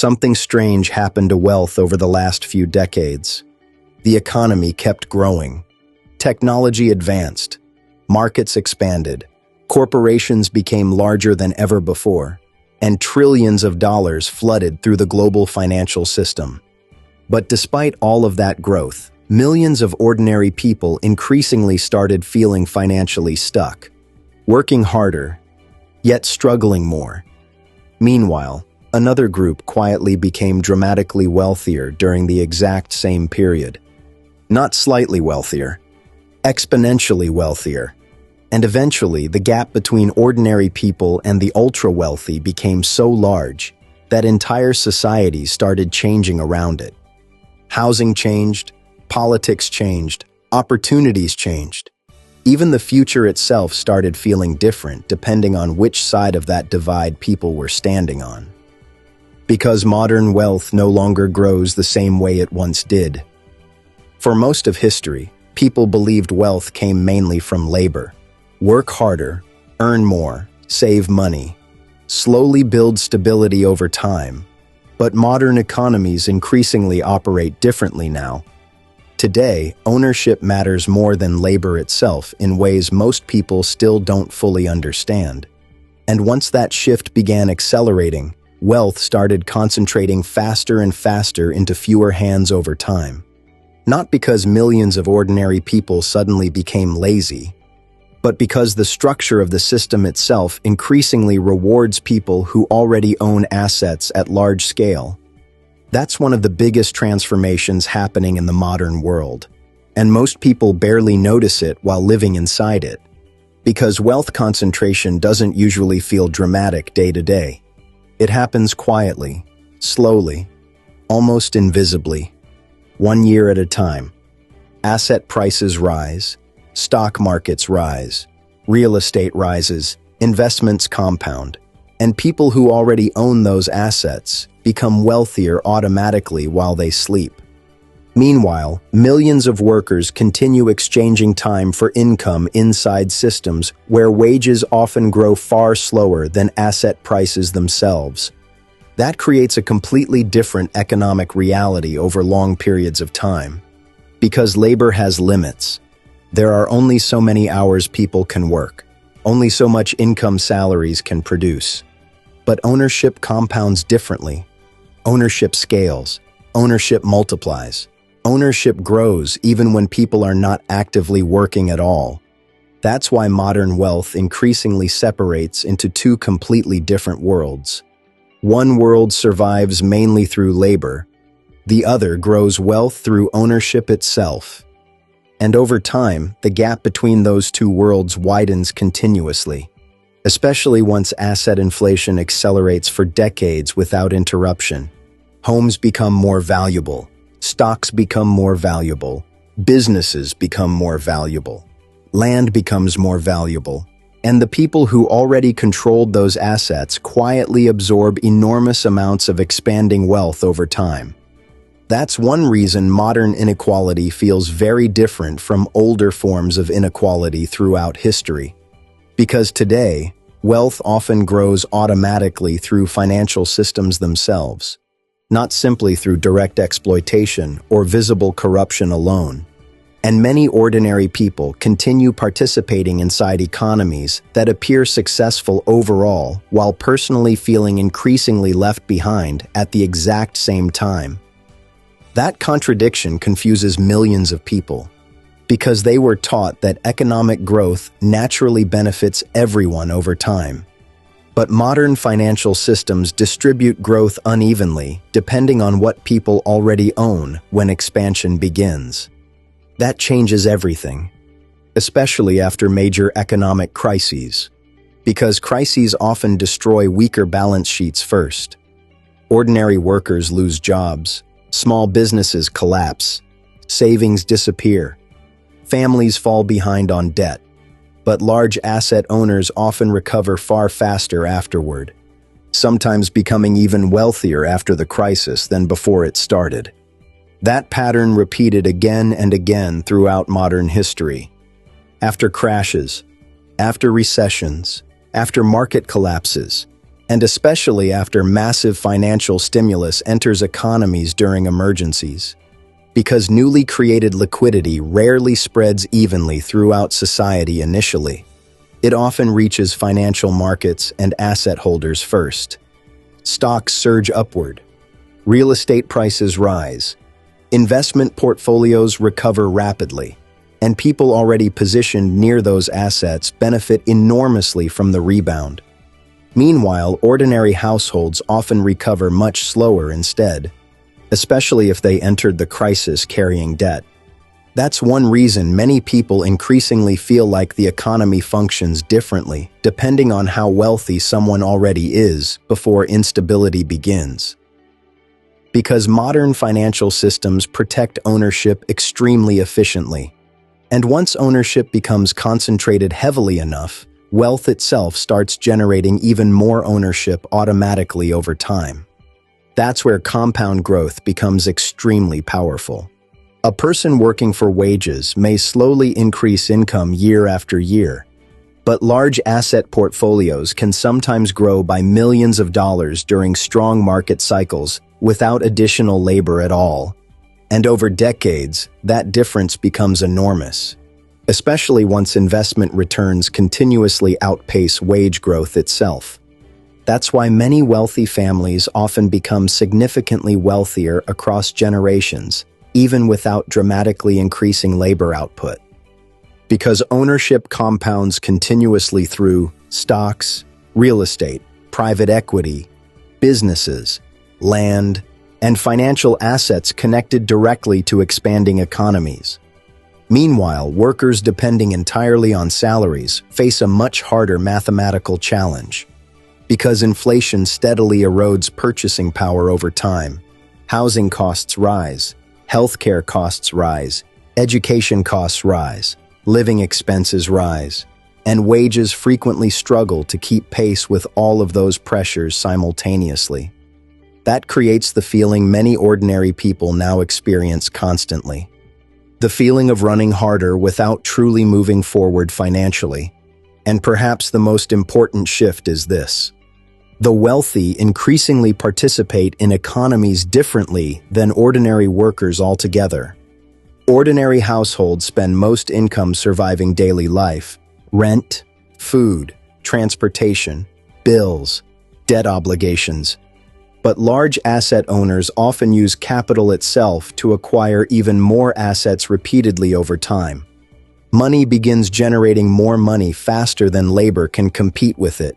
Something strange happened to wealth over the last few decades. The economy kept growing. Technology advanced. Markets expanded. Corporations became larger than ever before, and trillions of dollars flooded through the global financial system. But despite all of that growth, millions of ordinary people increasingly started feeling financially stuck, working harder, yet struggling more. Meanwhile, another group quietly became dramatically wealthier during the exact same period. Not slightly wealthier, exponentially wealthier. And eventually, the gap between ordinary people and the ultra-wealthy became so large that entire societies started changing around it. Housing changed, politics changed, opportunities changed. Even the future itself started feeling different depending on which side of that divide people were standing on. Because modern wealth no longer grows the same way it once did. For most of history, people believed wealth came mainly from labor. Work harder, earn more, save money, slowly build stability over time. But modern economies increasingly operate differently now. Today, ownership matters more than labor itself in ways most people still don't fully understand. And once that shift began accelerating, wealth started concentrating faster and faster into fewer hands over time. Not because millions of ordinary people suddenly became lazy, but because the structure of the system itself increasingly rewards people who already own assets at large scale. That's one of the biggest transformations happening in the modern world, and most people barely notice it while living inside it, because wealth concentration doesn't usually feel dramatic day to day. It happens quietly, slowly, almost invisibly, 1 year at a time. Asset prices rise. Stock markets rise, real estate rises, investments compound, and people who already own those assets become wealthier automatically while they sleep. Meanwhile, millions of workers continue exchanging time for income inside systems where wages often grow far slower than asset prices themselves. That creates a completely different economic reality over long periods of time. Because labor has limits. There are only so many hours people can work, only so much income salaries can produce. But ownership compounds differently. Ownership scales, ownership multiplies, ownership grows even when people are not actively working at all. That's why modern wealth increasingly separates into two completely different worlds. One world survives mainly through labor, the other grows wealth through ownership itself. And over time, the gap between those two worlds widens continuously, especially once asset inflation accelerates for decades without interruption. Homes become more valuable, stocks become more valuable, businesses become more valuable, land becomes more valuable, and the people who already controlled those assets quietly absorb enormous amounts of expanding wealth over time. That's one reason modern inequality feels very different from older forms of inequality throughout history. Because today, wealth often grows automatically through financial systems themselves, not simply through direct exploitation or visible corruption alone. And many ordinary people continue participating inside economies that appear successful overall while personally feeling increasingly left behind at the exact same time. That contradiction confuses millions of people because they were taught that economic growth naturally benefits everyone over time. But modern financial systems distribute growth unevenly depending on what people already own when expansion begins. That changes everything, especially after major economic crises, because crises often destroy weaker balance sheets first. Ordinary workers lose jobs. Small businesses collapse, savings disappear, families fall behind on debt, but large asset owners often recover far faster afterward, sometimes becoming even wealthier after the crisis than before it started. That pattern repeated again and again throughout modern history. After crashes, after recessions, after market collapses, and especially after massive financial stimulus enters economies during emergencies. Because newly created liquidity rarely spreads evenly throughout society initially, it often reaches financial markets and asset holders first. Stocks surge upward. Real estate prices rise. Investment portfolios recover rapidly, and people already positioned near those assets benefit enormously from the rebound. Meanwhile, ordinary households often recover much slower instead, especially if they entered the crisis carrying debt. That's one reason many people increasingly feel like the economy functions differently, depending on how wealthy someone already is before instability begins. Because modern financial systems protect ownership extremely efficiently. And once ownership becomes concentrated heavily enough, wealth itself starts generating even more ownership automatically over time. That's where compound growth becomes extremely powerful. A person working for wages may slowly increase income year after year, but large asset portfolios can sometimes grow by millions of dollars during strong market cycles without additional labor at all. And over decades, that difference becomes enormous, especially once investment returns continuously outpace wage growth itself. That's why many wealthy families often become significantly wealthier across generations, even without dramatically increasing labor output. Because ownership compounds continuously through stocks, real estate, private equity, businesses, land, and financial assets connected directly to expanding economies. Meanwhile, workers depending entirely on salaries face a much harder mathematical challenge. Because inflation steadily erodes purchasing power over time, housing costs rise, healthcare costs rise, education costs rise, living expenses rise, and wages frequently struggle to keep pace with all of those pressures simultaneously. That creates the feeling many ordinary people now experience constantly. The feeling of running harder without truly moving forward financially. And perhaps the most important shift is this. The wealthy increasingly participate in economies differently than ordinary workers altogether. Ordinary households spend most income surviving daily life, rent, food, transportation, bills, debt obligations. But large asset owners often use capital itself to acquire even more assets repeatedly over time. Money begins generating more money faster than labor can compete with it.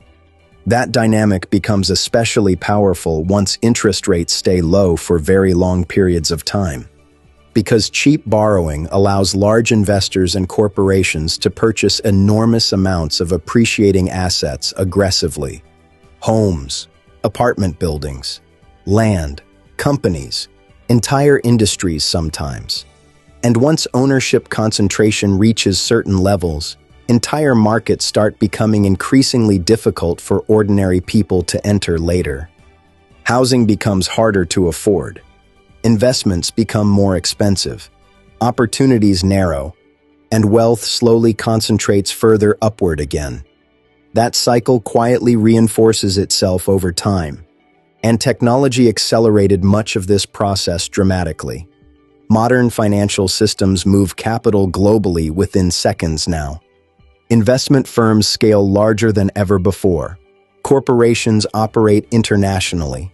That dynamic becomes especially powerful once interest rates stay low for very long periods of time. Because cheap borrowing allows large investors and corporations to purchase enormous amounts of appreciating assets aggressively. Homes, apartment buildings, land, companies, entire industries sometimes. And once ownership concentration reaches certain levels, entire markets start becoming increasingly difficult for ordinary people to enter later. Housing becomes harder to afford. Investments become more expensive. Opportunities narrow, and wealth slowly concentrates further upward again. That cycle quietly reinforces itself over time, and technology accelerated much of this process dramatically. Modern financial systems move capital globally within seconds now. Investment firms scale larger than ever before. Corporations operate internationally.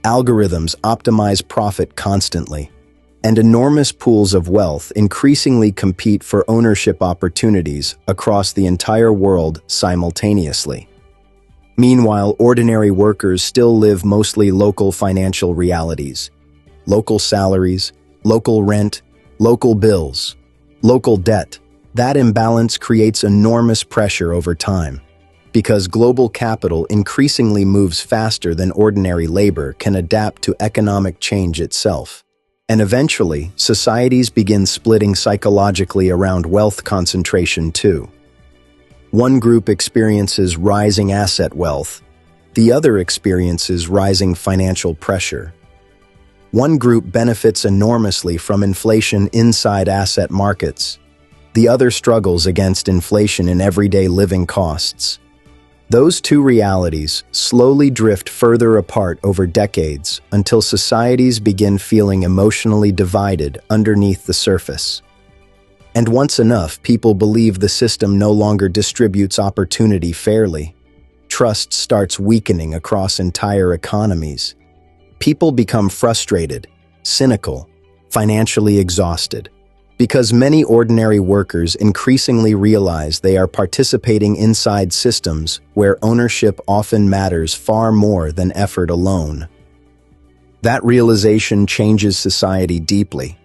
Algorithms optimize profit constantly. And enormous pools of wealth increasingly compete for ownership opportunities across the entire world simultaneously. Meanwhile, ordinary workers still live mostly local financial realities. Local salaries, local rent, local bills, local debt. That imbalance creates enormous pressure over time, because global capital increasingly moves faster than ordinary labor can adapt to economic change itself. And eventually, societies begin splitting psychologically around wealth concentration too. One group experiences rising asset wealth, the other experiences rising financial pressure. One group benefits enormously from inflation inside asset markets. The other struggles against inflation in everyday living costs. Those two realities slowly drift further apart over decades until societies begin feeling emotionally divided underneath the surface. And once enough people believe the system no longer distributes opportunity fairly, trust starts weakening across entire economies. People become frustrated, cynical, financially exhausted, because many ordinary workers increasingly realize they are participating inside systems where ownership often matters far more than effort alone. That realization changes society deeply,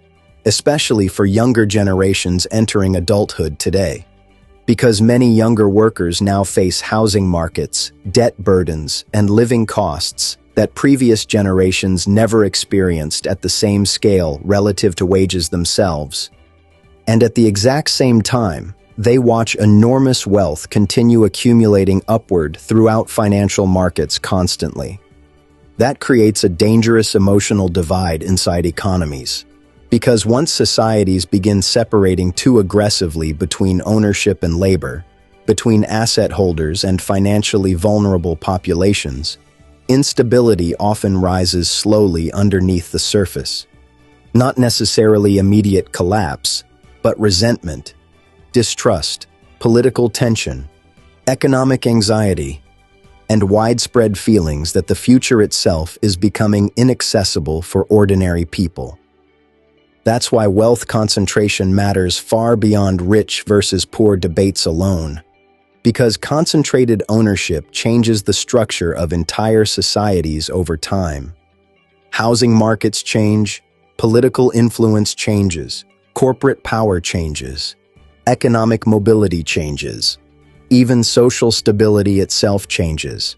especially for younger generations entering adulthood today, because many younger workers now face housing markets, debt burdens, and living costs that previous generations never experienced at the same scale relative to wages themselves. And at the exact same time, they watch enormous wealth continue accumulating upward throughout financial markets constantly. That creates a dangerous emotional divide inside economies. Because once societies begin separating too aggressively between ownership and labor, between asset holders and financially vulnerable populations, instability often rises slowly underneath the surface. Not necessarily immediate collapse, but resentment, distrust, political tension, economic anxiety, and widespread feelings that the future itself is becoming inaccessible for ordinary people. That's why wealth concentration matters far beyond rich versus poor debates alone, because concentrated ownership changes the structure of entire societies over time. Housing markets change, political influence changes, corporate power changes, economic mobility changes, even social stability itself changes.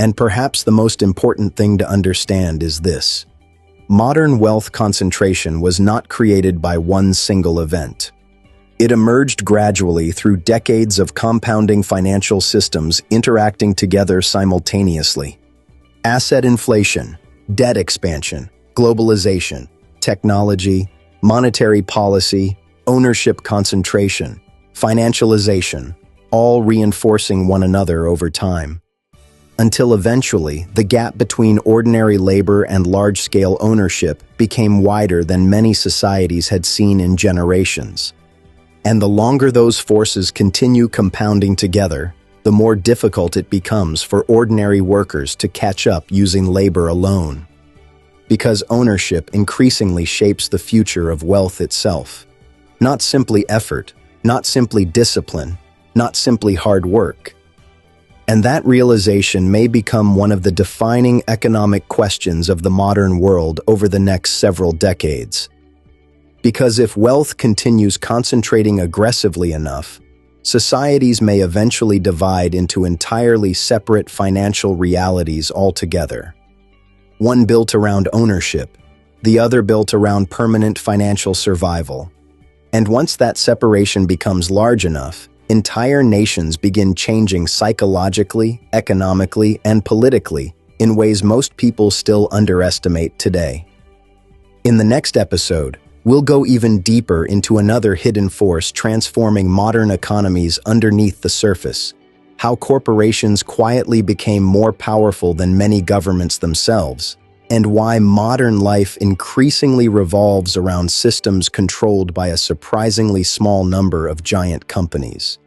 And perhaps the most important thing to understand is this: modern wealth concentration was not created by one single event. It emerged gradually through decades of compounding financial systems interacting together simultaneously. Asset inflation, debt expansion, globalization, technology, monetary policy, ownership concentration, financialization, all reinforcing one another over time. Until eventually, the gap between ordinary labor and large-scale ownership became wider than many societies had seen in generations. And the longer those forces continue compounding together, the more difficult it becomes for ordinary workers to catch up using labor alone. Because ownership increasingly shapes the future of wealth itself. Not simply effort, not simply discipline, not simply hard work. And that realization may become one of the defining economic questions of the modern world over the next several decades. Because if wealth continues concentrating aggressively enough, societies may eventually divide into entirely separate financial realities altogether. One built around ownership, the other built around permanent financial survival. And once that separation becomes large enough, entire nations begin changing psychologically, economically, and politically in ways most people still underestimate today. In the next episode, we'll go even deeper into another hidden force transforming modern economies underneath the surface, how corporations quietly became more powerful than many governments themselves, and why modern life increasingly revolves around systems controlled by a surprisingly small number of giant companies.